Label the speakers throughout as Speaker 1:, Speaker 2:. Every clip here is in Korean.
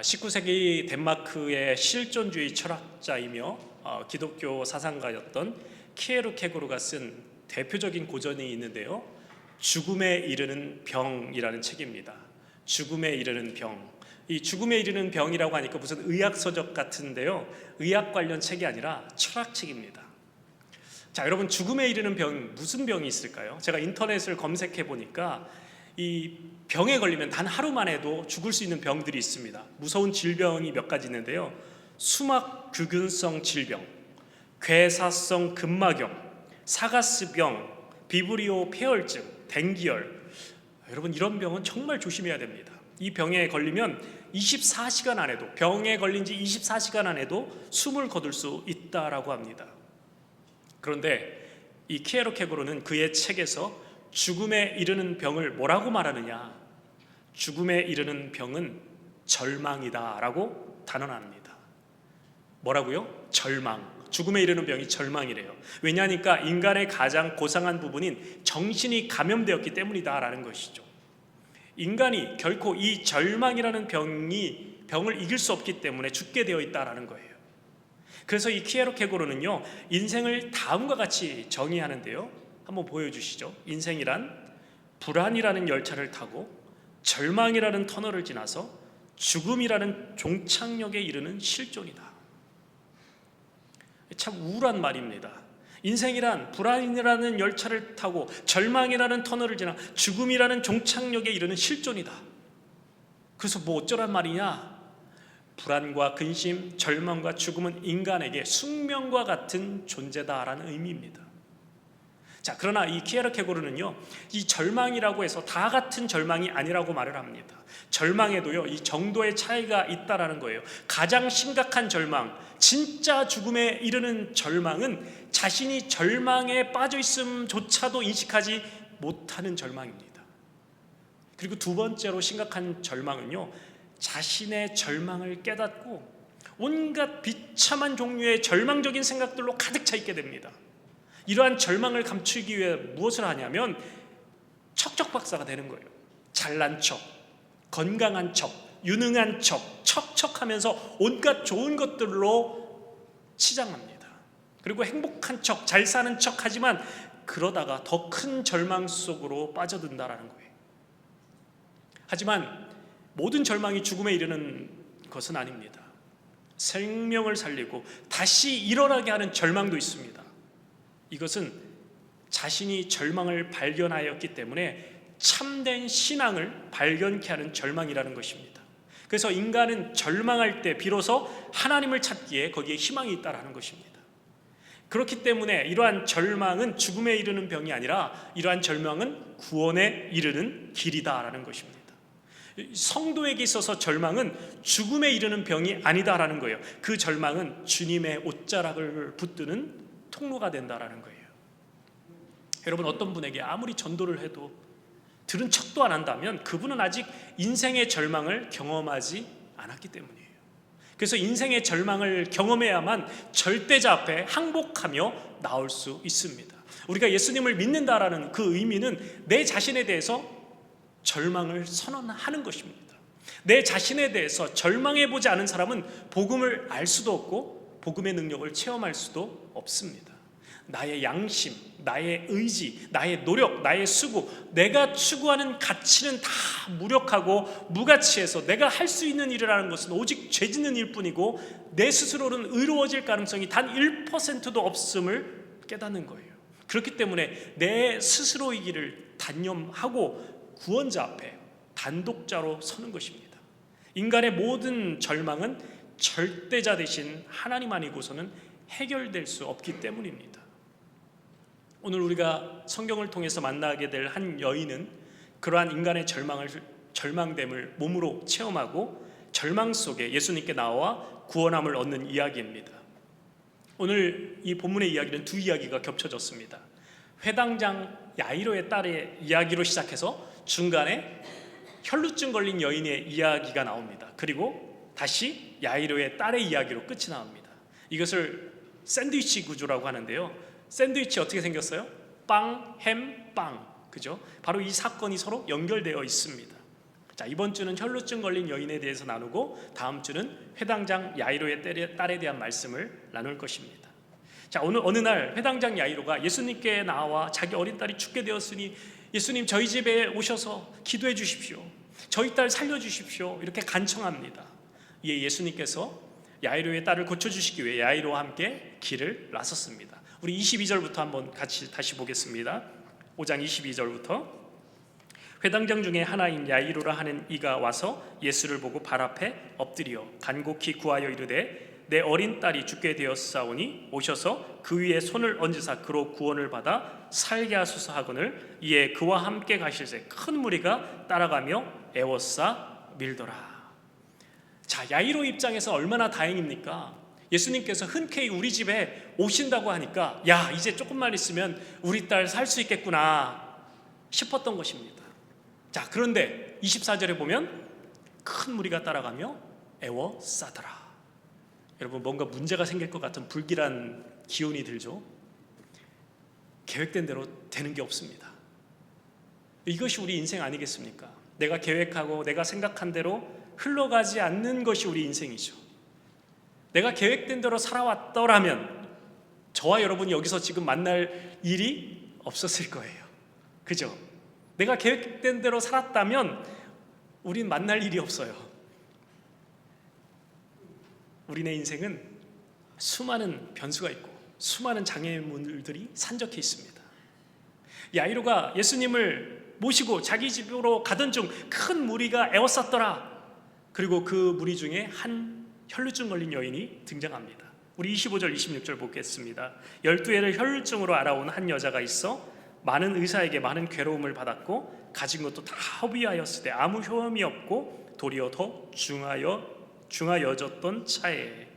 Speaker 1: 19세기 덴마크의 실존주의 철학자이며 기독교 사상가였던 키에르케고르가 쓴 대표적인 고전이 있는데요, 죽음에 이르는 병이라는 책입니다. 죽음에 이르는 병. 이 죽음에 이르는 병이라고 하니까 무슨 의학서적 같은데요, 의학 관련 책이 아니라 철학책입니다. 자, 여러분, 죽음에 이르는 병, 무슨 병이 있을까요? 제가 인터넷을 검색해 보니까 이 병에 걸리면 단 하루만 해도 죽을 수 있는 병들이 있습니다. 무서운 질병이 몇 가지 있는데요, 수막규균성 질병, 괴사성 근막염, 사가스병, 비브리오 폐혈증, 댕기열. 여러분, 이런 병은 정말 조심해야 됩니다. 이 병에 걸리면 24시간 안에도, 병에 걸린 지 24시간 안에도 숨을 거둘 수 있다라고 합니다. 그런데 이 키에르케고르는 그의 책에서 죽음에 이르는 병을 뭐라고 말하느냐? 죽음에 이르는 병은 절망이다라고 단언합니다. 뭐라고요? 절망. 죽음에 이르는 병이 절망이래요. 왜냐하니까 인간의 가장 고상한 부분인 정신이 감염되었기 때문이다라는 것이죠. 인간이 결코 이 절망이라는 병을 이길 수 없기 때문에 죽게 되어 있다라는 거예요. 그래서 이 키에르케고르는요, 인생을 다음과 같이 정의하는데요, 한번 보여주시죠. 인생이란 불안이라는 열차를 타고 절망이라는 터널을 지나서 죽음이라는 종착역에 이르는 실존이다. 참 우울한 말입니다. 인생이란 불안이라는 열차를 타고 절망이라는 터널을 지나 죽음이라는 종착역에 이르는 실존이다. 그래서 뭐 어쩌란 말이냐? 불안과 근심, 절망과 죽음은 인간에게 숙명과 같은 존재다라는 의미입니다. 자, 그러나 이 키에르케고르는요, 이 절망이라고 해서 다 같은 절망이 아니라고 말을 합니다. 절망에도요, 이 정도의 차이가 있다라는 거예요. 가장 심각한 절망, 진짜 죽음에 이르는 절망은 자신이 절망에 빠져 있음조차도 인식하지 못하는 절망입니다. 그리고 두 번째로 심각한 절망은요, 자신의 절망을 깨닫고 온갖 비참한 종류의 절망적인 생각들로 가득 차 있게 됩니다. 이러한 절망을 감추기 위해 무엇을 하냐면 척척박사가 되는 거예요. 잘난 척, 건강한 척, 유능한 척, 척척하면서 온갖 좋은 것들로 치장합니다. 그리고 행복한 척, 잘 사는 척 하지만 그러다가 더 큰 절망 속으로 빠져든다라는 거예요. 하지만 모든 절망이 죽음에 이르는 것은 아닙니다. 생명을 살리고 다시 일어나게 하는 절망도 있습니다. 이것은 자신이 절망을 발견하였기 때문에 참된 신앙을 발견케 하는 절망이라는 것입니다. 그래서 인간은 절망할 때 비로소 하나님을 찾기에 거기에 희망이 있다라는 것입니다. 그렇기 때문에 이러한 절망은 죽음에 이르는 병이 아니라 이러한 절망은 구원에 이르는 길이다라는 것입니다. 성도에게 있어서 절망은 죽음에 이르는 병이 아니다라는 거예요. 그 절망은 주님의 옷자락을 붙드는 통로가 된다라는 거예요. 여러분, 어떤 분에게 아무리 전도를 해도 들은 척도 안 한다면 그분은 아직 인생의 절망을 경험하지 않았기 때문이에요. 그래서 인생의 절망을 경험해야만 절대자 앞에 항복하며 나올 수 있습니다. 우리가 예수님을 믿는다라는 그 의미는 내 자신에 대해서 절망을 선언하는 것입니다. 내 자신에 대해서 절망해보지 않은 사람은 복음을 알 수도 없고 복음의 능력을 체험할 수도 없습니다. 나의 양심, 나의 의지, 나의 노력, 나의 수고, 내가 추구하는 가치는 다 무력하고 무가치해서 내가 할 수 있는 일이라는 것은 오직 죄 짓는 일뿐이고 내 스스로는 의로워질 가능성이 단 1%도 없음을 깨닫는 거예요. 그렇기 때문에 내 스스로이기를 단념하고 구원자 앞에 단독자로 서는 것입니다. 인간의 모든 절망은 절대자 되신 하나님 아니고서는 해결될 수 없기 때문입니다. 오늘 우리가 성경을 통해서 만나게 될 한 여인은 그러한 인간의 절망됨을 몸으로 체험하고 절망 속에 예수님께 나와 구원함을 얻는 이야기입니다. 오늘 이 본문의 이야기는 두 이야기가 겹쳐졌습니다. 회당장 야이로의 딸의 이야기로 시작해서 중간에 혈루증 걸린 여인의 이야기가 나옵니다. 그리고 다시 야이로의 딸의 이야기로 끝이 나옵니다. 이것을 샌드위치 구조라고 하는데요, 샌드위치 어떻게 생겼어요? 빵, 햄, 빵, 그죠? 바로 이 사건이 서로 연결되어 있습니다. 자, 자, 이번 주는 혈루증 걸린 여인에 대해서 나누고 다음 주는 회당장 야이로의 딸에 대한 말씀을 나눌 것입니다. 자, 오늘 어느 날 회당장 야이로가 예수님께 나와 자기 어린 딸이 죽게 되었으니 예수님 저희 집에 오셔서 기도해 주십시오. 저희 딸 살려주십시오. 이렇게 간청합니다. 이에 예수님께서 야이로의 딸을 고쳐주시기 위해 야이로와 함께 길을 나섰습니다. 우리 22절부터 한번 같이 다시 보겠습니다. 5장 22절부터 회당장 중에 하나인 야이로라 하는 이가 와서 예수를 보고 발 앞에 엎드려 간곡히 구하여 이르되 내 어린 딸이 죽게 되었사오니 오셔서 그 위에 손을 얹으사 그로 구원을 받아 살게 하소서 하거늘 이에 그와 함께 가실새 큰 무리가 따라가며 애워싸 밀더라. 자, 야이로 입장에서 얼마나 다행입니까? 예수님께서 흔쾌히 우리 집에 오신다고 하니까 야, 이제 조금만 있으면 우리 딸 살 수 있겠구나 싶었던 것입니다. 자, 그런데 24절에 보면 큰 무리가 따라가며 애워싸더라. 여러분, 뭔가 문제가 생길 것 같은 불길한 기운이 들죠. 계획된 대로 되는 게 없습니다. 이것이 우리 인생 아니겠습니까? 내가 계획하고 내가 생각한 대로 흘러가지 않는 것이 우리 인생이죠. 내가 계획된 대로 살아왔더라면 저와 여러분이 여기서 지금 만날 일이 없었을 거예요. 그죠? 내가 계획된 대로 살았다면 우린 만날 일이 없어요. 우리네 인생은 수많은 변수가 있고 수많은 장애물들이 산적해 있습니다. 야이로가 예수님을 모시고 자기 집으로 가던 중 큰 무리가 애워쌌더라. 그리고 그 무리 중에 한 혈루증 걸린 여인이 등장합니다. 우리 25절 26절 보겠습니다. 12해를 혈루증으로 알아온 한 여자가 있어 많은 의사에게 많은 괴로움을 받았고 가진 것도 다 허비하였을 때 아무 효험이 없고 도리어 더 중하여졌던 차에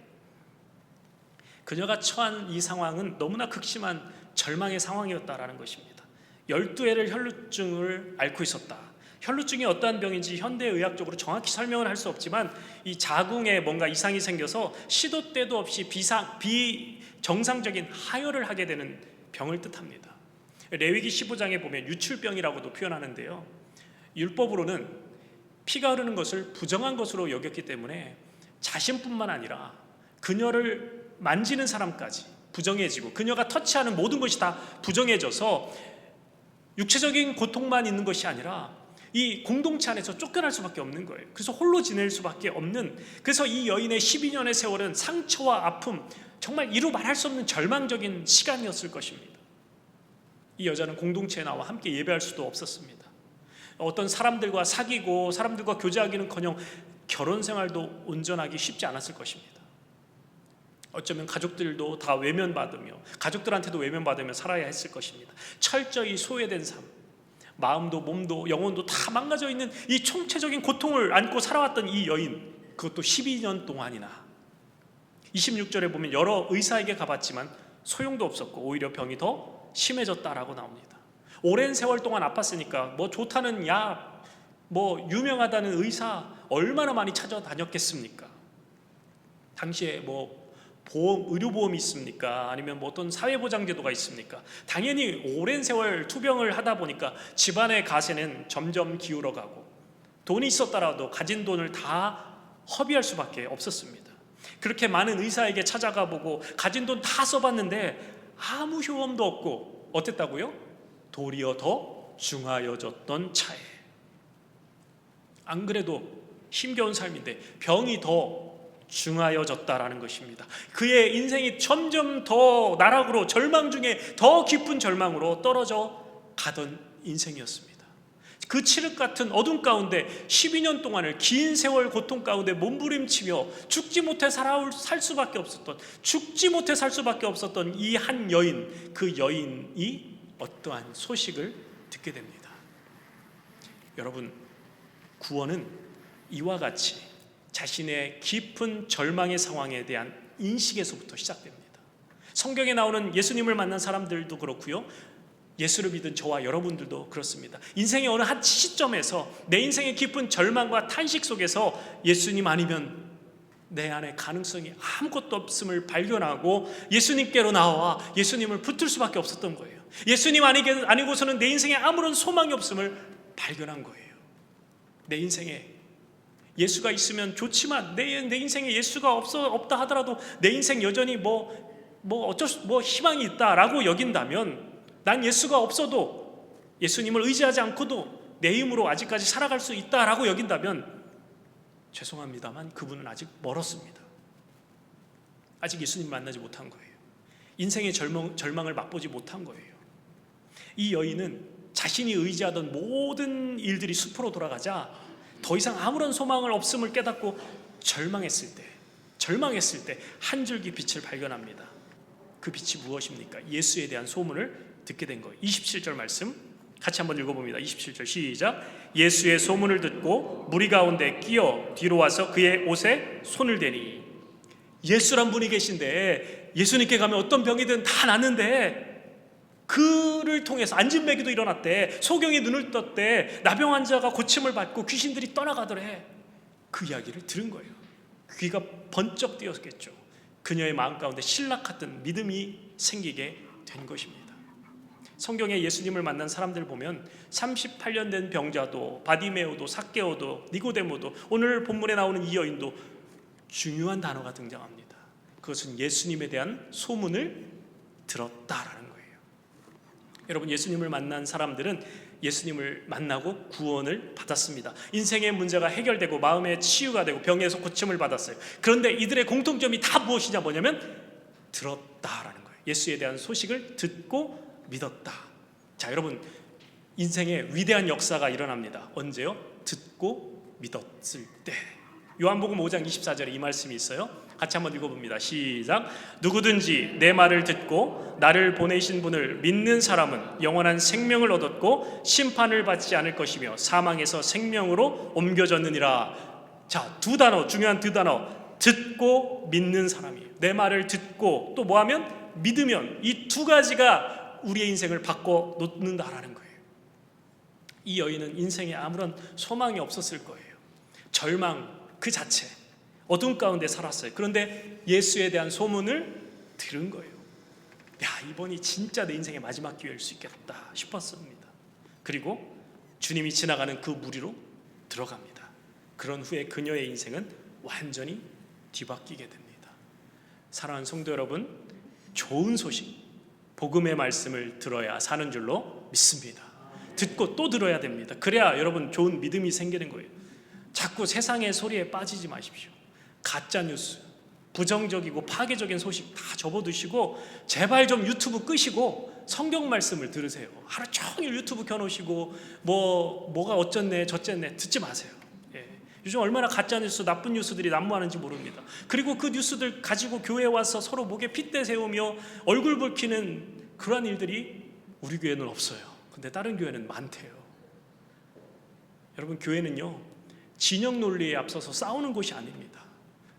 Speaker 1: 그녀가 처한 이 상황은 너무나 극심한 절망의 상황이었다라는 것입니다. 12해를 혈루증을 앓고 있었다. 혈루증이 어떠한 병인지 현대의학적으로 정확히 설명을 할 수 없지만 이 자궁에 뭔가 이상이 생겨서 시도 때도 없이 비정상적인 하혈을 하게 되는 병을 뜻합니다. 레위기 15장에 보면 유출병이라고도 표현하는데요, 율법으로는 피가 흐르는 것을 부정한 것으로 여겼기 때문에 자신뿐만 아니라 그녀를 만지는 사람까지 부정해지고 그녀가 터치하는 모든 것이 다 부정해져서 육체적인 고통만 있는 것이 아니라 이 공동체 안에서 쫓겨날 수밖에 없는 거예요. 그래서 홀로 지낼 수밖에 없는, 그래서 이 여인의 12년의 세월은 상처와 아픔, 정말 이루 말할 수 없는 절망적인 시간이었을 것입니다. 이 여자는 공동체에 나와 함께 예배할 수도 없었습니다. 어떤 사람들과 사귀고 사람들과 교제하기는커녕 결혼 생활도 온전하기 쉽지 않았을 것입니다. 어쩌면 가족들도 다 외면받으며 가족들한테도 외면받으며 살아야 했을 것입니다. 철저히 소외된 삶, 마음도 몸도 영혼도 다 망가져 있는 이 총체적인 고통을 안고 살아왔던 이 여인, 그것도 12년 동안이나. 26절에 보면 여러 의사에게 가봤지만 소용도 없었고 오히려 병이 더 심해졌다라고 나옵니다. 오랜 세월 동안 아팠으니까 뭐 좋다는 약, 뭐 유명하다는 의사 얼마나 많이 찾아다녔겠습니까? 당시에 뭐 의료보험이 있습니까? 아니면 뭐 어떤 사회보장제도가 있습니까? 당연히 오랜 세월 투병을 하다 보니까 집안의 가세는 점점 기울어가고 돈이 있었더라도 가진 돈을 다 허비할 수밖에 없었습니다. 그렇게 많은 의사에게 찾아가 보고 가진 돈 다 써봤는데 아무 효험도 없고 어땠다고요? 도리어 더 중하여졌던 차에. 안 그래도 힘겨운 삶인데 병이 더 중하여졌다라는 것입니다. 그의 인생이 점점 더 나락으로, 절망 중에 더 깊은 절망으로 떨어져 가던 인생이었습니다. 그 칠흑 같은 어둠 가운데 12년 동안을 긴 세월 고통 가운데 몸부림치며 죽지 못해 살 수밖에 없었던 이 한 여인, 그 여인이 어떠한 소식을 듣게 됩니다. 여러분, 구원은 이와 같이 자신의 깊은 절망의 상황에 대한 인식에서부터 시작됩니다. 성경에 나오는 예수님을 만난 사람들도 그렇고요, 예수를 믿은 저와 여러분들도 그렇습니다. 인생의 어느 한 시점에서 내 인생의 깊은 절망과 탄식 속에서 예수님 아니면 내 안에 가능성이 아무것도 없음을 발견하고 예수님께로 나와 예수님을 붙들 수밖에 없었던 거예요. 예수님 아니고서는 내 인생에 아무런 소망이 없음을 발견한 거예요. 내 인생에 예수가 있으면 좋지만 내 인생에 예수가 없다 하더라도 내 인생 여전히 희망이 있다라고 여긴다면, 난 예수가 없어도 예수님을 의지하지 않고도 내 힘으로 아직까지 살아갈 수 있다라고 여긴다면, 죄송합니다만 그분은 아직 멀었습니다. 아직 예수님 만나지 못한 거예요. 인생의 절망을 맛보지 못한 거예요. 이 여인은 자신이 의지하던 모든 일들이 숲으로 돌아가자 더 이상 아무런 소망을 없음을 깨닫고 절망했을 때 한 줄기 빛을 발견합니다. 그 빛이 무엇입니까? 예수에 대한 소문을 듣게 된 거예요. 27절 말씀 같이 한번 읽어봅니다. 27절 시작. 예수의 소문을 듣고 무리 가운데 끼어 뒤로 와서 그의 옷에 손을 대니. 예수란 분이 계신데, 예수님께 가면 어떤 병이든 다 낫는데, 그를 통해서 안진뱅이도 일어났대, 소경이 눈을 떴대, 나병 환자가 고침을 받고 귀신들이 떠나가더래. 그 이야기를 들은 거예요. 귀가 번쩍 뜨였겠죠. 그녀의 마음 가운데 신락 같은 믿음이 생기게 된 것입니다. 성경에 예수님을 만난 사람들 보면 38년 된 병자도, 바디메오도, 삭개오도, 니고데모도, 오늘 본문에 나오는 이 여인도 중요한 단어가 등장합니다. 그것은 예수님에 대한 소문을 들었다라는 거예요. 여러분, 예수님을 만난 사람들은 예수님을 만나고 구원을 받았습니다. 인생의 문제가 해결되고 마음의 치유가 되고 병에서 고침을 받았어요. 그런데 이들의 공통점이 다 무엇이냐, 뭐냐면 들었다라는 거예요. 예수에 대한 소식을 듣고 믿었다. 자, 여러분, 인생의 위대한 역사가 일어납니다. 언제요? 듣고 믿었을 때. 요한복음 5장 24절에 이 말씀이 있어요. 같이 한번 읽어봅니다. 시작. 누구든지 내 말을 듣고 나를 보내신 분을 믿는 사람은 영원한 생명을 얻었고 심판을 받지 않을 것이며 사망에서 생명으로 옮겨졌느니라. 자, 두 단어, 중요한 두 단어. 듣고 믿는 사람이에요. 내 말을 듣고 또 뭐하면? 믿으면. 이 두 가지가 우리의 인생을 바꿔 놓는다라는 거예요. 이 여인은 인생에 아무런 소망이 없었을 거예요. 절망 그 자체, 어둠 가운데 살았어요. 그런데 예수에 대한 소문을 들은 거예요. 야, 이번이 진짜 내 인생의 마지막 기회일 수 있겠다 싶었습니다. 그리고 주님이 지나가는 그 무리로 들어갑니다. 그런 후에 그녀의 인생은 완전히 뒤바뀌게 됩니다. 사랑하는 성도 여러분, 좋은 소식, 복음의 말씀을 들어야 사는 줄로 믿습니다. 듣고 또 들어야 됩니다. 그래야 여러분 좋은 믿음이 생기는 거예요. 자꾸 세상의 소리에 빠지지 마십시오. 가짜 뉴스, 부정적이고 파괴적인 소식 다 접어두시고 제발 좀 유튜브 끄시고 성경 말씀을 들으세요. 하루 종일 유튜브 켜놓으시고 뭐가 어쨌네 저쨌네 듣지 마세요. 요즘 얼마나 가짜 뉴스, 나쁜 뉴스들이 난무하는지 모릅니다. 그리고 그 뉴스들 가지고 교회에 와서 서로 목에 핏대 세우며 얼굴 붉히는 그러한 일들이 우리 교회는 없어요. 근데 다른 교회는 많대요. 여러분, 교회는요 진영 논리에 앞서서 싸우는 곳이 아닙니다.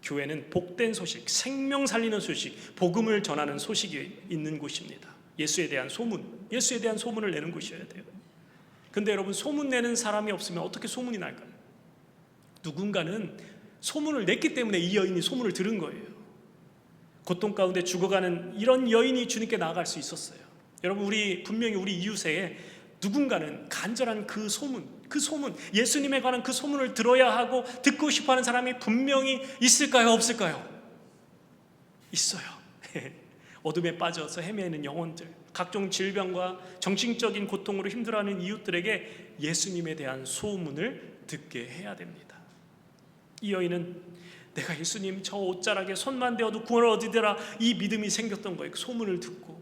Speaker 1: 교회는 복된 소식, 생명 살리는 소식, 복음을 전하는 소식이 있는 곳입니다. 예수에 대한 소문, 예수에 대한 소문을 내는 곳이어야 돼요. 근데 여러분, 소문 내는 사람이 없으면 어떻게 소문이 날까요? 누군가는 소문을 냈기 때문에 이 여인이 소문을 들은 거예요. 고통 가운데 죽어가는 이런 여인이 주님께 나아갈 수 있었어요. 여러분, 분명히 우리 이웃에 누군가는 간절한 그 소문, 예수님에 관한 그 소문을 들어야 하고 듣고 싶어하는 사람이 분명히 있을까요? 없을까요? 있어요. 어둠에 빠져서 헤매는 영혼들, 각종 질병과 정신적인 고통으로 힘들어하는 이웃들에게 예수님에 대한 소문을 듣게 해야 됩니다. 이 여인은 내가 예수님 저 옷자락에 손만 대어도 구원을 얻으리라, 이 믿음이 생겼던 거예요. 소문을 듣고.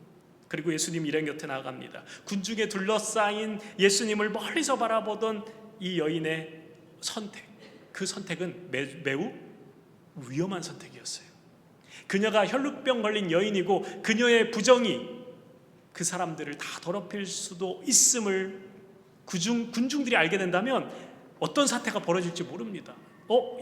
Speaker 1: 그리고 예수님 일행 곁에 나아갑니다. 군중에 둘러싸인 예수님을 멀리서 바라보던 이 여인의 선택, 그 선택은 매우 위험한 선택이었어요. 그녀가 혈루병 걸린 여인이고 그녀의 부정이 그 사람들을 다 더럽힐 수도 있음을 군중들이 알게 된다면 어떤 사태가 벌어질지 모릅니다.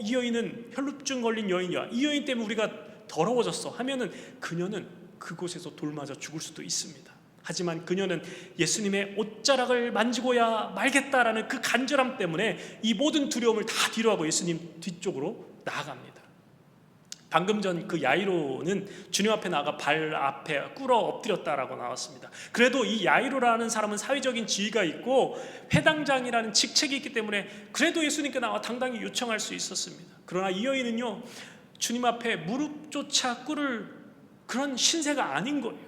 Speaker 1: 이 여인은 혈루증 걸린 여인이야, 이 여인 때문에 우리가 더러워졌어 하면은 그녀는 그곳에서 돌맞아 죽을 수도 있습니다. 하지만 그녀는 예수님의 옷자락을 만지고야 말겠다라는 그 간절함 때문에 이 모든 두려움을 다 뒤로하고 예수님 뒤쪽으로 나아갑니다. 방금 전 그 야이로는 주님 앞에 나가 발 앞에 꿇어 엎드렸다라고 나왔습니다. 그래도 이 야이로라는 사람은 사회적인 지위가 있고 회당장이라는 직책이 있기 때문에 그래도 예수님께 나와 당당히 요청할 수 있었습니다. 그러나 이 여인은요, 주님 앞에 무릎조차 꿇을 그런 신세가 아닌 거예요.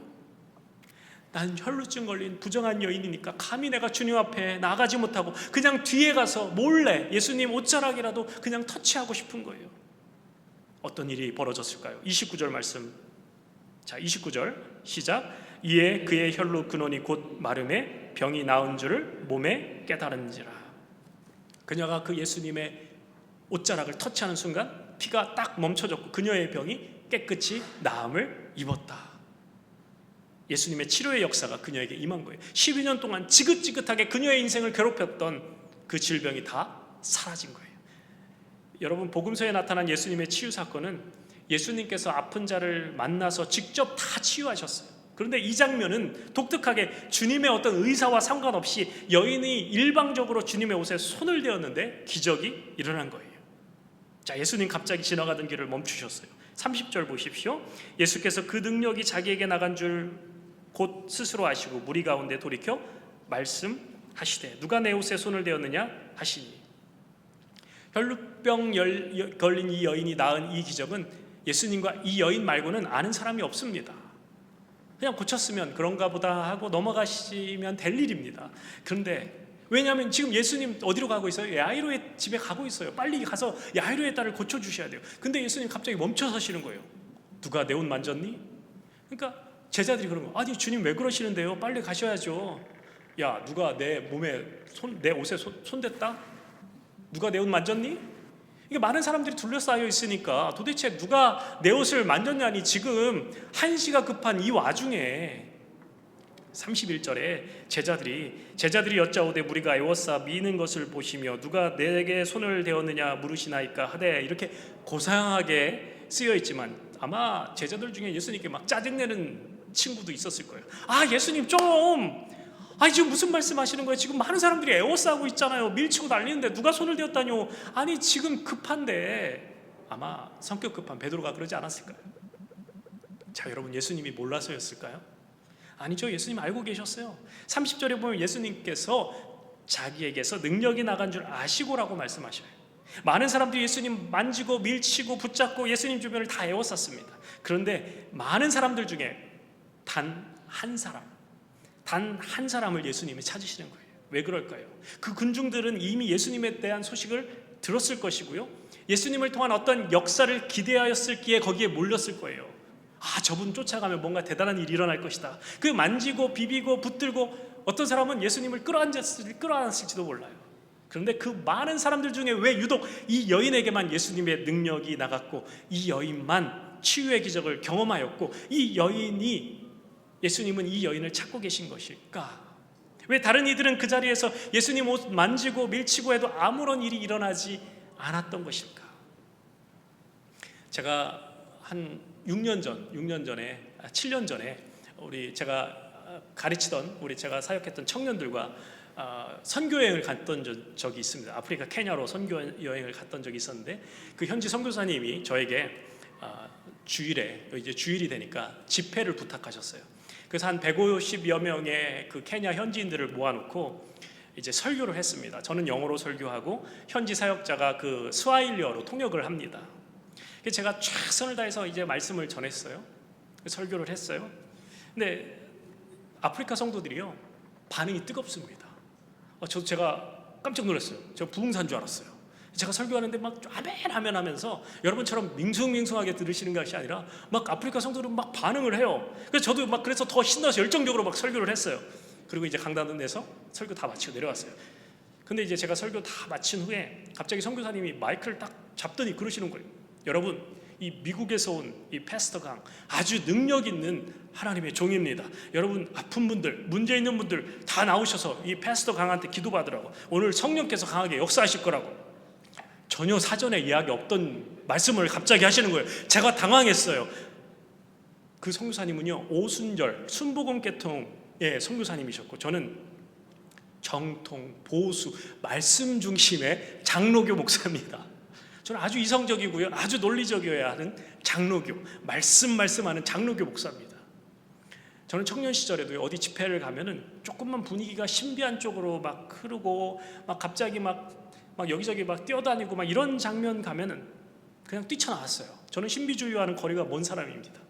Speaker 1: 난 혈루증 걸린 부정한 여인이니까 감히 내가 주님 앞에 나가지 못하고 그냥 뒤에 가서 몰래 예수님 옷자락이라도 그냥 터치하고 싶은 거예요. 어떤 일이 벌어졌을까요? 29절 말씀. 자, 29절 시작. 이에 그의 혈루 근원이 곧 마름에 병이 나은 줄을 몸에 깨달은지라. 그녀가 그 예수님의 옷자락을 터치하는 순간 피가 딱 멈춰졌고 그녀의 병이 깨끗이 나음을 입었다. 예수님의 치료의 역사가 그녀에게 임한 거예요. 12년 동안 지긋지긋하게 그녀의 인생을 괴롭혔던 그 질병이 다 사라진 거예요. 여러분, 복음서에 나타난 예수님의 치유 사건은 예수님께서 아픈 자를 만나서 직접 다 치유하셨어요. 그런데 이 장면은 독특하게 주님의 어떤 의사와 상관없이 여인이 일방적으로 주님의 옷에 손을 대었는데 기적이 일어난 거예요. 자, 예수님 갑자기 지나가던 길을 멈추셨어요. 30절 보십시오. 예수께서 그 능력이 자기에게 나간 줄 곧 스스로 아시고 무리 가운데 돌이켜 말씀하시되 누가 내 옷에 손을 대었느냐 하시니. 혈루병 걸린 이 여인이 낳은 이 기적은 예수님과 이 여인 말고는 아는 사람이 없습니다. 그냥 고쳤으면 그런가 보다 하고 넘어가시면 될 일입니다. 그런데 왜냐하면 지금 예수님 어디로 가고 있어요? 야이로의 집에 가고 있어요. 빨리 가서 야이로의 딸을 고쳐주셔야 돼요. 근데 예수님 갑자기 멈춰 서시는 거예요. 누가 내 옷 만졌니? 그러니까 제자들이 그런 거예요. 아니 주님 왜 그러시는데요? 빨리 가셔야죠. 야, 누가 내 몸에 내 옷에 손 댔다? 누가 내 옷 만졌니? 이게 많은 사람들이 둘러싸여 있으니까 도대체 누가 내 옷을 만졌냐니 지금 한시가 급한 이 와중에 31절에 제자들이 여짜오되 무리가 에워싸 미는 것을 보시며 누가 내게 손을 대었느냐 물으시나이까 하되 이렇게 고상하게 쓰여 있지만 아마 제자들 중에 예수님께 막 짜증내는 친구도 있었을 거예요. 아, 예수님 좀 지금 무슨 말씀하시는 거예요? 지금 많은 사람들이 에워싸고 있잖아요. 밀치고 난리는데 누가 손을 대었다뇨? 아니 지금 급한데. 아마 성격 급한 베드로가 그러지 않았을까요? 자, 여러분, 예수님이 몰라서였을까요? 아니죠. 예수님 알고 계셨어요. 30절에 보면 예수님께서 자기에게서 능력이 나간 줄 아시고라고 말씀하셔요. 많은 사람들이 예수님 만지고 밀치고 붙잡고 예수님 주변을 다 에워쌌습니다. 그런데 많은 사람들 중에 단 한 사람을 예수님이 찾으시는 거예요. 왜 그럴까요? 그 군중들은 이미 예수님에 대한 소식을 들었을 것이고요, 예수님을 통한 어떤 역사를 기대하였을기에 거기에 몰렸을 거예요. 아, 저분 쫓아가면 뭔가 대단한 일이 일어날 것이다. 그 만지고 비비고 붙들고 어떤 사람은 예수님을 끌어안았을지도 몰라요. 그런데 그 많은 사람들 중에 왜 유독 이 여인에게만 예수님의 능력이 나갔고 이 여인만 치유의 기적을 경험하였고 예수님은 이 여인을 찾고 계신 것일까? 왜 다른 이들은 그 자리에서 예수님 옷 만지고 밀치고 해도 아무런 일이 일어나지 않았던 것일까? 제가 한 7년 전에 제가 가르치던 제가 사역했던 청년들과 선교여행을 갔던 적이 있습니다. 아프리카 케냐로 선교여행을 갔던 적이 있었는데 그 현지 선교사님이 저에게 주일이 되니까 집회를 부탁하셨어요. 그래서 한 150여 명의 그 케냐 현지인들을 모아놓고 이제 설교를 했습니다. 저는 영어로 설교하고 현지 사역자가 그 스와힐리어로 통역을 합니다. 제가 최선을 다해서 이제 말씀을 전했어요. 설교를 했어요. 근데 아프리카 성도들이요, 반응이 뜨겁습니다. 제가 깜짝 놀랐어요. 제가 부흥사인 줄 알았어요. 제가 설교하는데 막 아멘 하면서 여러분처럼 밍숭밍숭하게 들으시는 것이 아니라 막 아프리카 성도들은 막 반응을 해요. 그래서 저도 그래서 더 신나서 열정적으로 막 설교를 했어요. 그리고 이제 강단을 내서 설교 다 마치고 내려왔어요. 근데 이제 제가 설교 다 마친 후에 갑자기 선교사님이 마이크를 딱 잡더니 그러시는 거예요. 여러분, 이 미국에서 온 이 패스터 강 아주 능력 있는 하나님의 종입니다. 여러분, 아픈 분들, 문제 있는 분들 다 나오셔서 이 패스터 강한테 기도받으라고, 오늘 성령께서 강하게 역사하실 거라고. 전혀 사전에 이야기 없던 말씀을 갑자기 하시는 거예요. 제가 당황했어요. 그 선교사님은요, 오순절 순복음 계통의 선교사님이셨고 저는 정통 보수 말씀 중심의 장로교 목사입니다. 저는 아주 이성적이고요, 아주 논리적이어야 하는 장로교, 말씀하는 장로교 목사입니다. 저는 청년 시절에도 어디 집회를 가면은 조금만 분위기가 신비한 쪽으로 막 흐르고 막 갑자기 막 여기저기 막 뛰어다니고 막 이런 장면 가면은 그냥 뛰쳐나왔어요. 저는 신비주의와는 거리가 먼 사람입니다.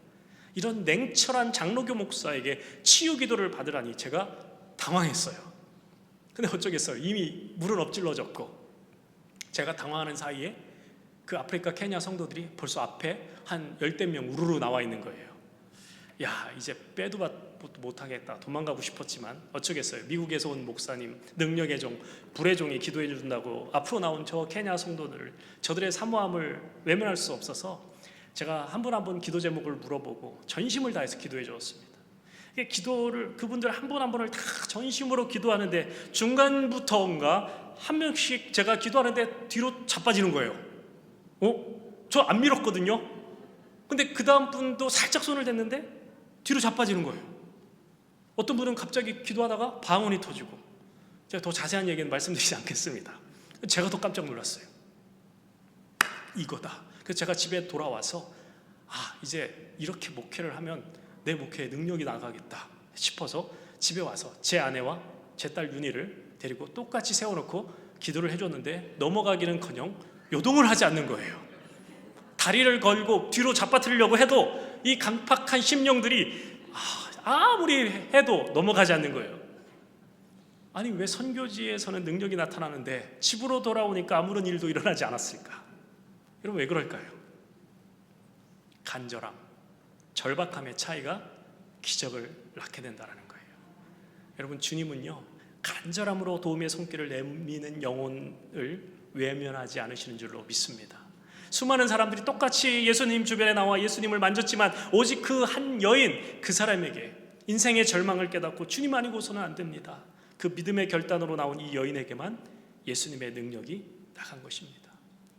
Speaker 1: 이런 냉철한 장로교 목사에게 치유 기도를 받으라니 제가 당황했어요. 근데 어쩌겠어요. 이미 물은 엎질러졌고, 제가 당황하는 사이에 그 아프리카 케냐 성도들이 벌써 앞에 한 10대 명 우르르 나와 있는 거예요. 야, 이제 빼도 못하겠다. 도망가고 싶었지만 어쩌겠어요. 미국에서 온 목사님, 능력의 종, 불의 종이 기도해 준다고 앞으로 나온 저 케냐 성도들, 저들의 사모함을 외면할 수 없어서 제가 한 분 한 분 기도 제목을 물어보고 전심을 다해서 기도해 주었습니다. 기도를, 그분들 한 분 한 분을 다 전심으로 기도하는데 중간부터인가 한 명씩 제가 기도하는데 뒤로 자빠지는 거예요. 저 안 밀었거든요. 근데 그 다음 분도 살짝 손을 댔는데 뒤로 자빠지는 거예요. 어떤 분은 갑자기 기도하다가 방언이 터지고, 제가 더 자세한 얘기는 말씀드리지 않겠습니다. 제가 더 깜짝 놀랐어요. 이거다. 그래서 제가 집에 돌아와서 이제 이렇게 목회를 하면 내 목회에 능력이 나가겠다 싶어서 집에 와서 제 아내와 제 딸 윤희를 데리고 똑같이 세워놓고 기도를 해줬는데 넘어가기는커녕 요동을 하지 않는 거예요. 다리를 걸고 뒤로 잡아뜨리려고 해도 이 강팍한 심령들이 아무리 해도 넘어가지 않는 거예요. 아니, 왜 선교지에서는 능력이 나타나는데 집으로 돌아오니까 아무런 일도 일어나지 않았을까? 여러분, 왜 그럴까요? 간절함, 절박함의 차이가 기적을 낳게 된다는 거예요. 여러분, 주님은요, 간절함으로 도움의 손길을 내미는 영혼을 외면하지 않으시는 줄로 믿습니다. 수많은 사람들이 똑같이 예수님 주변에 나와 예수님을 만졌지만 오직 그 한 여인, 그 사람에게 인생의 절망을 깨닫고 주님 아니고서는 안 됩니다. 그 믿음의 결단으로 나온 이 여인에게만 예수님의 능력이 나간 것입니다.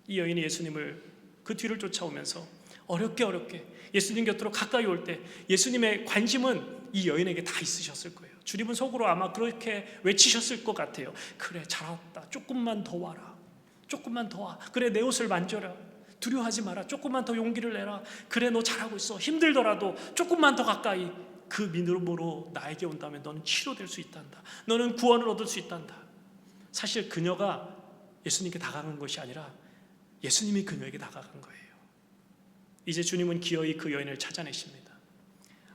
Speaker 1: 이 여인이 예수님을 그 뒤를 쫓아오면서 어렵게 예수님 곁으로 가까이 올 때 예수님의 관심은 이 여인에게 다 있으셨을 거예요. 주님은 속으로 아마 그렇게 외치셨을 것 같아요. 그래, 잘 왔다. 조금만 더 와라. 조금만 더 와. 그래, 내 옷을 만져라. 두려워하지 마라. 조금만 더 용기를 내라. 그래, 너 잘하고 있어. 힘들더라도 조금만 더 가까이. 그 믿음으로 나에게 온다면 너는 치료될 수 있단다. 너는 구원을 얻을 수 있단다. 사실 그녀가 예수님께 다가간 것이 아니라 예수님이 그녀에게 다가간 거예요. 이제 주님은 기어이 그 여인을 찾아내십니다.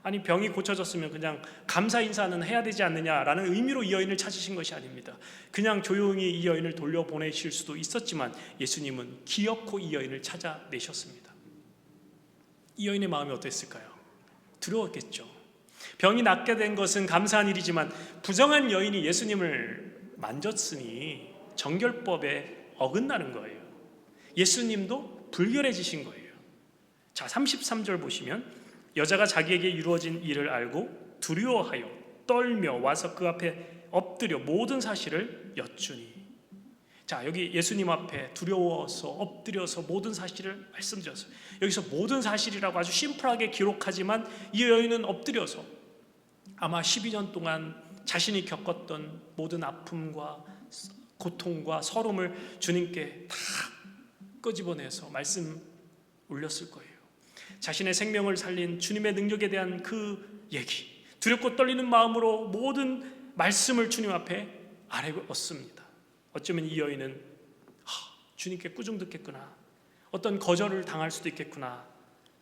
Speaker 1: 아니, 병이 고쳐졌으면 그냥 감사 인사는 해야 되지 않느냐라는 의미로 이 여인을 찾으신 것이 아닙니다. 그냥 조용히 이 여인을 돌려보내실 수도 있었지만 예수님은 기어코 이 여인을 찾아내셨습니다. 이 여인의 마음이 어땠을까요? 두려웠겠죠. 병이 낫게 된 것은 감사한 일이지만 부정한 여인이 예수님을 만졌으니 정결법에 어긋나는 거예요. 예수님도 불결해지신 거예요. 자, 33절 보시면 여자가 자기에게 이루어진 일을 알고 두려워하여 떨며 와서 그 앞에 엎드려 모든 사실을 여쭈니. 자, 여기 예수님 앞에 두려워서 엎드려서 모든 사실을 말씀드렸어요. 여기서 모든 사실이라고 아주 심플하게 기록하지만 이 여인은 엎드려서 아마 12년 동안 자신이 겪었던 모든 아픔과 고통과 서름을 주님께 다 끄집어내서 말씀 올렸을 거예요. 자신의 생명을 살린 주님의 능력에 대한 그 얘기, 두렵고 떨리는 마음으로 모든 말씀을 주님 앞에 아뢰었습니다. 어쩌면 이 여인은 주님께 꾸중 듣겠구나, 어떤 거절을 당할 수도 있겠구나,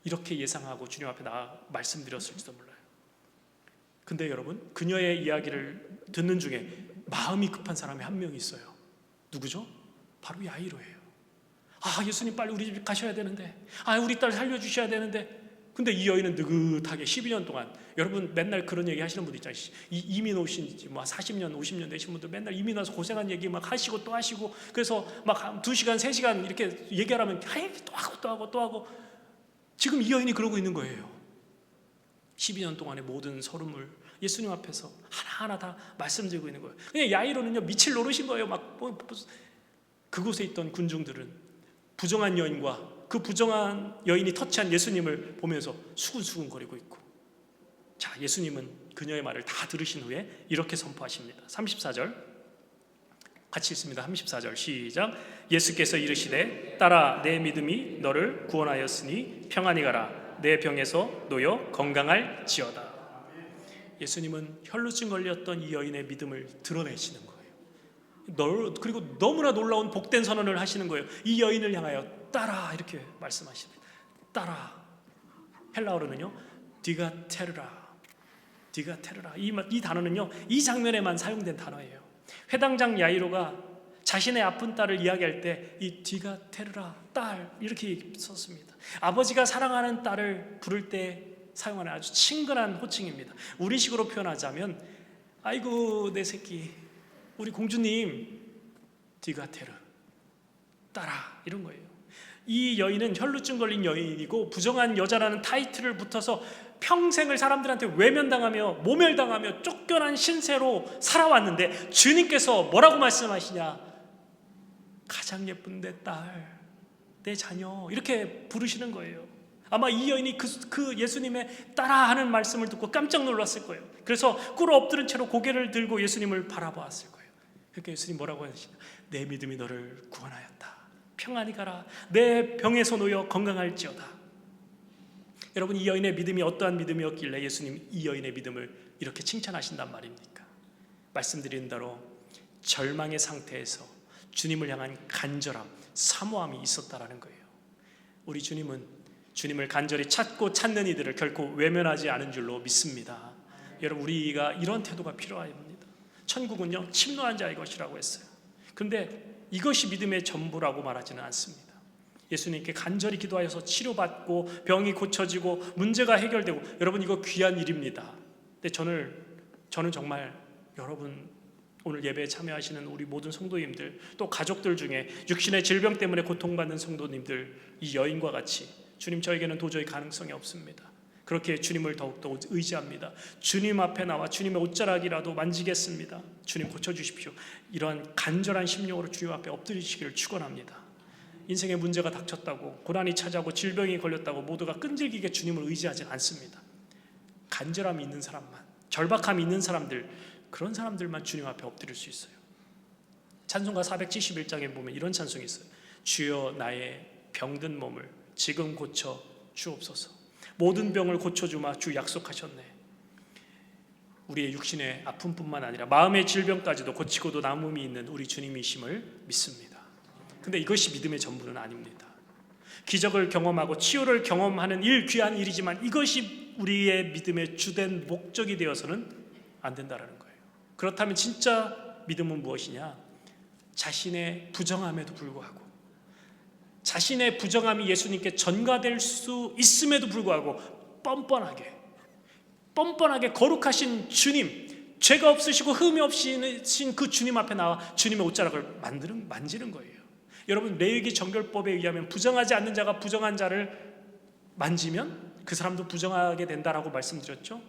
Speaker 1: 이렇게 예상하고 주님 앞에 말씀드렸을지도 몰라요. 근데 여러분, 그녀의 이야기를 듣는 중에 마음이 급한 사람이 한 명 있어요. 누구죠? 바로 야이로예요. 예수님 빨리 우리 집 가셔야 되는데, 우리 딸 살려주셔야 되는데. 근데 이 여인은 느긋하게 12년 동안, 여러분 맨날 그런 얘기 하시는 분들 있잖아요. 이민 오신 지 40년 50년 되신 분들 맨날 이민 와서 고생한 얘기 막 하시고 또 하시고, 그래서 막 2시간 3시간 이렇게 얘기하라면 또 하고 지금 이 여인이 그러고 있는 거예요. 12년 동안의 모든 서름을 예수님 앞에서 하나하나 다 말씀드리고 있는 거예요. 그냥 야이로는요, 미칠 노릇인 거예요. 그곳에 있던 군중들은 부정한 여인과 그 부정한 여인이 터치한 예수님을 보면서 수근수근거리고 있고, 자, 예수님은 그녀의 말을 다 들으신 후에 이렇게 선포하십니다. 34절, 같이 읽습니다. 34절 시작. 예수께서 이르시되 딸아 내 믿음이 너를 구원하였으니 평안히 가라. 내 병에서 놓여 건강할지어다. 예수님은 혈루증 걸렸던 이 여인의 믿음을 드러내시는 거예요. 그리고 너무나 놀라운 복된 선언을 하시는 거예요. 이 여인을 향하여 딸아 이렇게 말씀하십니다. 딸아. 헬라어로는요 디가 테르라. 이 단어는요 이 장면에만 사용된 단어예요. 회당장 야이로가 자신의 아픈 딸을 이야기할 때 이 디가 테르라 딸 이렇게 썼습니다. 아버지가 사랑하는 딸을 부를 때 사용하는 아주 친근한 호칭입니다. 우리식으로 표현하자면 아이고 내 새끼 우리 공주님 디가 테르 딸아 이런 거예요. 이 여인은 혈루증 걸린 여인이고 부정한 여자라는 타이틀을 붙어서 평생을 사람들한테 외면당하며 모멸당하며 쫓겨난 신세로 살아왔는데 주님께서 뭐라고 말씀하시냐? 가장 예쁜 내 딸, 내 자녀 이렇게 부르시는 거예요. 아마 이 여인이 그 예수님의 따라하는 말씀을 듣고 깜짝 놀랐을 거예요. 그래서 꿇어 엎드린 채로 고개를 들고 예수님을 바라보았을 거예요. 그러니까 예수님 뭐라고 하시냐? 내 믿음이 너를 구원하였다. 평안히 가라. 내 병에서 놓여 건강할지어다. 여러분 이 여인의 믿음이 어떠한 믿음이었길래 예수님 이 여인의 믿음을 이렇게 칭찬하신단 말입니까? 말씀드린 대로 절망의 상태에서 주님을 향한 간절함, 사모함이 있었다라는 거예요. 우리 주님은 주님을 간절히 찾고 찾는 이들을 결코 외면하지 않은 줄로 믿습니다. 여러분 우리가 이런 태도가 필요합니다. 천국은요 침노한 자의 것이라고 했어요. 그런데 이것이 믿음의 전부라고 말하지는 않습니다. 예수님께 간절히 기도하여서 치료받고 병이 고쳐지고 문제가 해결되고 여러분 이거 귀한 일입니다. 근데 저는 정말 여러분 오늘 예배에 참여하시는 우리 모든 성도님들 또 가족들 중에 육신의 질병 때문에 고통받는 성도님들 이 여인과 같이 주님 저에게는 도저히 가능성이 없습니다. 그렇게 주님을 더욱더 의지합니다. 주님 앞에 나와 주님의 옷자락이라도 만지겠습니다. 주님 고쳐주십시오. 이러한 간절한 심령으로 주님 앞에 엎드리시기를 축원합니다. 인생에 문제가 닥쳤다고 고난이 찾아오고 질병이 걸렸다고 모두가 끈질기게 주님을 의지하지 않습니다. 간절함이 있는 사람만, 절박함이 있는 사람들, 그런 사람들만 주님 앞에 엎드릴 수 있어요. 찬송가 471장에 보면 이런 찬송이 있어요. 주여 나의 병든 몸을 지금 고쳐 주옵소서. 모든 병을 고쳐주마 주 약속하셨네. 우리의 육신의 아픔뿐만 아니라 마음의 질병까지도 고치고도 남음이 있는 우리 주님이심을 믿습니다. 근데 이것이 믿음의 전부는 아닙니다. 기적을 경험하고 치유를 경험하는 귀한 일이지만 이것이 우리의 믿음의 주된 목적이 되어서는 안 된다는 거예요. 그렇다면 진짜 믿음은 무엇이냐? 자신의 부정함에도 불구하고 자신의 부정함이 예수님께 전가될 수 있음에도 불구하고 뻔뻔하게 거룩하신 주님, 죄가 없으시고 흠이 없으신 그 주님 앞에 나와 주님의 옷자락을 만지는 거예요. 여러분 레위기 정결법에 의하면 부정하지 않는 자가 부정한 자를 만지면 그 사람도 부정하게 된다라고 말씀드렸죠.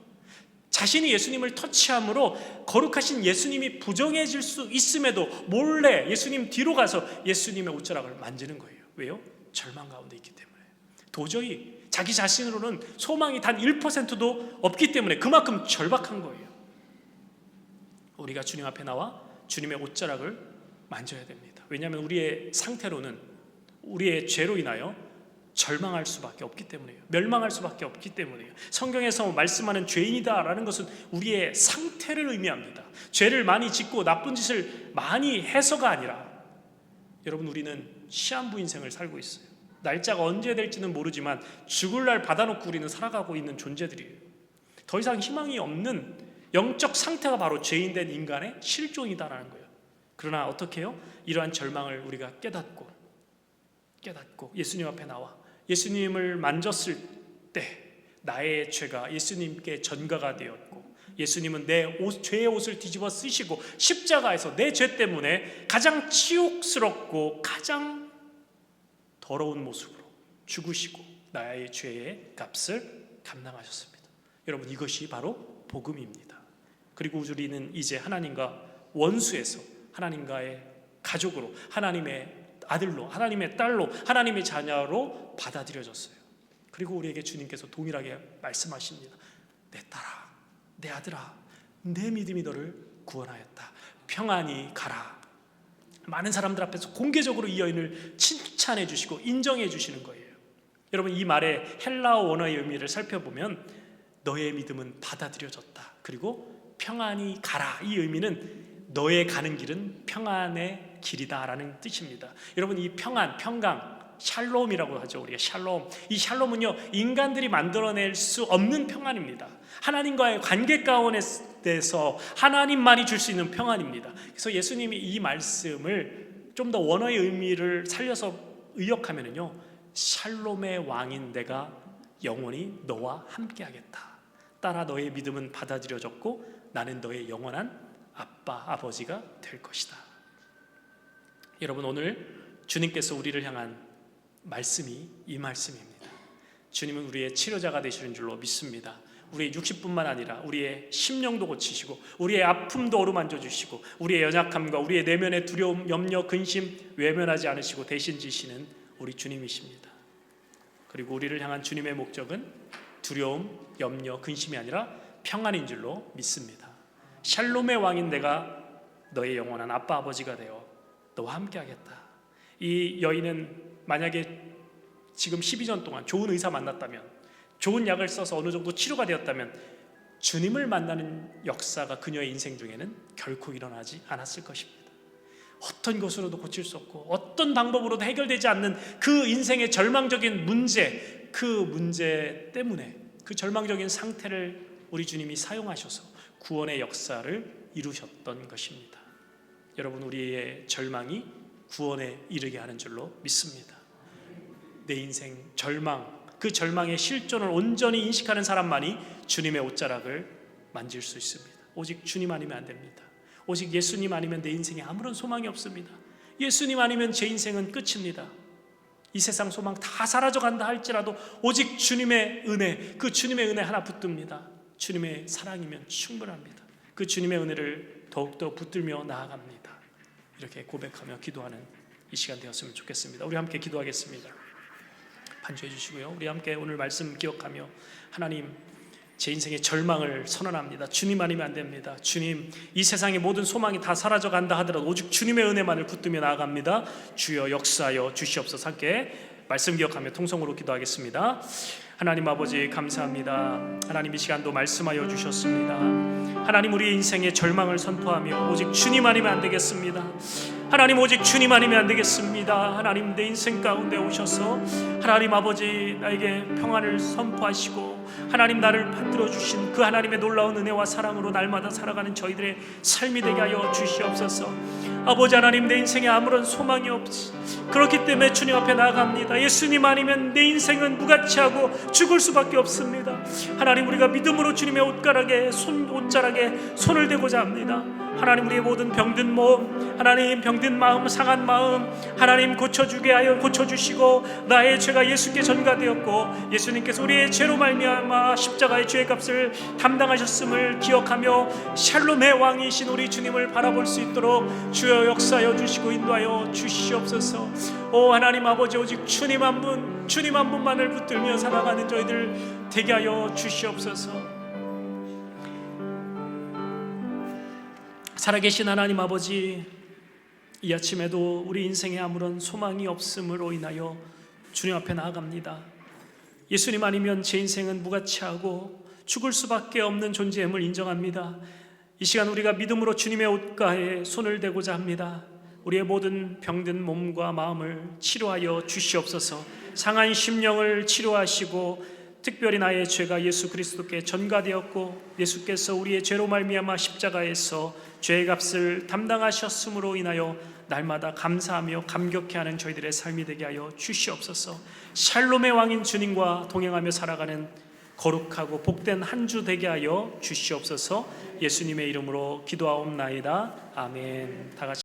Speaker 1: 자신이 예수님을 터치함으로 거룩하신 예수님이 부정해질 수 있음에도 몰래 예수님 뒤로 가서 예수님의 옷자락을 만지는 거예요. 왜요? 절망 가운데 있기 때문에. 도저히 자기 자신으로는 소망이 단 1%도 없기 때문에 그만큼 절박한 거예요. 우리가 주님 앞에 나와 주님의 옷자락을 만져야 됩니다. 왜냐하면 우리의 상태로는 우리의 죄로 인하여 절망할 수밖에 없기 때문이에요. 멸망할 수밖에 없기 때문이에요. 성경에서 말씀하는 죄인이다라는 것은 우리의 상태를 의미합니다. 죄를 많이 짓고 나쁜 짓을 많이 해서가 아니라 여러분 우리는 시한부 인생을 살고 있어요. 날짜가 언제 될지는 모르지만 죽을 날 받아놓고 우리는 살아가고 있는 존재들이에요. 더 이상 희망이 없는 영적 상태가 바로 죄인된 인간의 실종이다라는 거예요. 그러나 어떻게 해요? 이러한 절망을 우리가 깨닫고 예수님 앞에 나와 예수님을 만졌을 때 나의 죄가 예수님께 전가가 되었고 예수님은 내 죄의 옷을 뒤집어 쓰시고 십자가에서 내 죄 때문에 가장 치욕스럽고 가장 더러운 모습으로 죽으시고 나의 죄의 값을 감당하셨습니다. 여러분 이것이 바로 복음입니다. 그리고 우리는 이제 하나님과 원수에서 하나님과의 가족으로 하나님의 아들로 하나님의 딸로 하나님의 자녀로 받아들여졌어요. 그리고 우리에게 주님께서 동일하게 말씀하십니다. 내 딸아, 내 아들아, 내 믿음이 너를 구원하였다. 평안히 가라. 많은 사람들 앞에서 공개적으로 이 여인을 칭찬해 주시고 인정해 주시는 거예요. 여러분, 이 말의 헬라어 원어의 의미를 살펴보면 너의 믿음은 받아들여졌다, 그리고 평안히 가라, 이 의미는 너의 가는 길은 평안의 길이다 라는 뜻입니다. 여러분, 이 평안, 평강, 샬롬이라고 하죠. 우리가 샬롬, 이 샬롬은요, 인간들이 만들어낼 수 없는 평안입니다. 하나님과의 관계 가운데서 하나님만이 줄 수 있는 평안입니다. 그래서 예수님이 이 말씀을 좀 더 원어의 의미를 살려서 의역하면요, 샬롬의 왕인 내가 영원히 너와 함께하겠다. 따라 너의 믿음은 받아들여졌고 나는 너의 영원한 아빠, 아버지가 될 것이다. 여러분, 오늘 주님께서 우리를 향한 말씀이 이 말씀입니다. 주님은 우리의 치료자가 되시는 줄로 믿습니다. 우리의 육신뿐만 아니라 우리의 심령도 고치시고 우리의 아픔도 어루만져 주시고 우리의 연약함과 우리의 내면의 두려움, 염려, 근심 외면하지 않으시고 대신 지시는 우리 주님이십니다. 그리고 우리를 향한 주님의 목적은 두려움, 염려, 근심이 아니라 평안인 줄로 믿습니다. 샬롬의 왕인 내가 너의 영원한 아빠, 아버지가 되어 너와 함께하겠다. 이 여인은 만약에 지금 12년 동안 좋은 의사 만났다면, 좋은 약을 써서 어느 정도 치료가 되었다면 주님을 만나는 역사가 그녀의 인생 중에는 결코 일어나지 않았을 것입니다. 어떤 것으로도 고칠 수 없고 어떤 방법으로도 해결되지 않는 그 인생의 절망적인 문제, 그 문제 때문에 그 절망적인 상태를 우리 주님이 사용하셔서 구원의 역사를 이루셨던 것입니다. 여러분, 우리의 절망이 구원에 이르게 하는 줄로 믿습니다. 내 인생 절망, 그 절망의 실존을 온전히 인식하는 사람만이 주님의 옷자락을 만질 수 있습니다. 오직 주님 아니면 안 됩니다. 오직 예수님 아니면 내 인생에 아무런 소망이 없습니다. 예수님 아니면 제 인생은 끝입니다. 이 세상 소망 다 사라져간다 할지라도 오직 주님의 은혜, 그 주님의 은혜 하나 붙듭니다. 주님의 사랑이면 충분합니다. 그 주님의 은혜를 더욱더 붙들며 나아갑니다. 이렇게 고백하며 기도하는 이 시간 되었으면 좋겠습니다. 우리 함께 기도하겠습니다. 반주해 주시고요, 우리 함께 오늘 말씀 기억하며 하나님, 제 인생의 절망을 선언합니다. 주님 아니면 안 됩니다. 주님, 이 세상의 모든 소망이 다 사라져간다 하더라도 오직 주님의 은혜만을 붙들며 나아갑니다. 주여 역사하여 주시옵소서. 함께 말씀 기억하며 통성으로 기도하겠습니다. 하나님 아버지 감사합니다. 하나님, 이 시간도 말씀하여 주셨습니다. 하나님, 우리의 인생의 절망을 선포하며 오직 주님 아니면 안 되겠습니다. 하나님, 오직 주님 아니면 안 되겠습니다. 하나님, 내 인생 가운데 오셔서 하나님 아버지 나에게 평안을 선포하시고 하나님, 나를 받들어 주신 그 하나님의 놀라운 은혜와 사랑으로 날마다 살아가는 저희들의 삶이 되게 하여 주시옵소서. 아버지 하나님, 내 인생에 아무런 소망이 없지, 그렇기 때문에 주님 앞에 나아갑니다. 예수님 아니면 내 인생은 무가치하고 죽을 수밖에 없습니다. 하나님, 우리가 믿음으로 주님의 옷자락에 손을 대고자 합니다. 하나님, 우리의 모든 병든 몸, 하나님 병든 마음, 상한 마음 하나님 고쳐주게 하여 고쳐주시고, 나의 죄가 예수께 전가되었고 예수님께서 우리의 죄로 말미암아 십자가의 죄의 값을 담당하셨음을 기억하며 샬롬의 왕이신 우리 주님을 바라볼 수 있도록 주여 역사하여 주시고 인도하여 주시옵소서. 오 하나님 아버지, 오직 주님 한 분, 주님 한 분만을 붙들며 살아가는 저희들 되게 하여 주시옵소서. 살아계신 하나님 아버지, 이 아침에도 우리 인생에 아무런 소망이 없음으로 인하여 주님 앞에 나아갑니다. 예수님 아니면 제 인생은 무가치하고 죽을 수밖에 없는 존재임을 인정합니다. 이 시간 우리가 믿음으로 주님의 옷가에 손을 대고자 합니다. 우리의 모든 병든 몸과 마음을 치료하여 주시옵소서. 상한 심령을 치료하시고 특별히 나의 죄가 예수 그리스도께 전가되었고 예수께서 우리의 죄로 말미암아 십자가에서 죄의 값을 담당하셨음으로 인하여 날마다 감사하며 감격해하는 저희들의 삶이 되게 하여 주시옵소서. 샬롬의 왕인 주님과 동행하며 살아가는 거룩하고 복된 한 주 되게 하여 주시옵소서. 예수님의 이름으로 기도하옵나이다. 아멘. 다 같이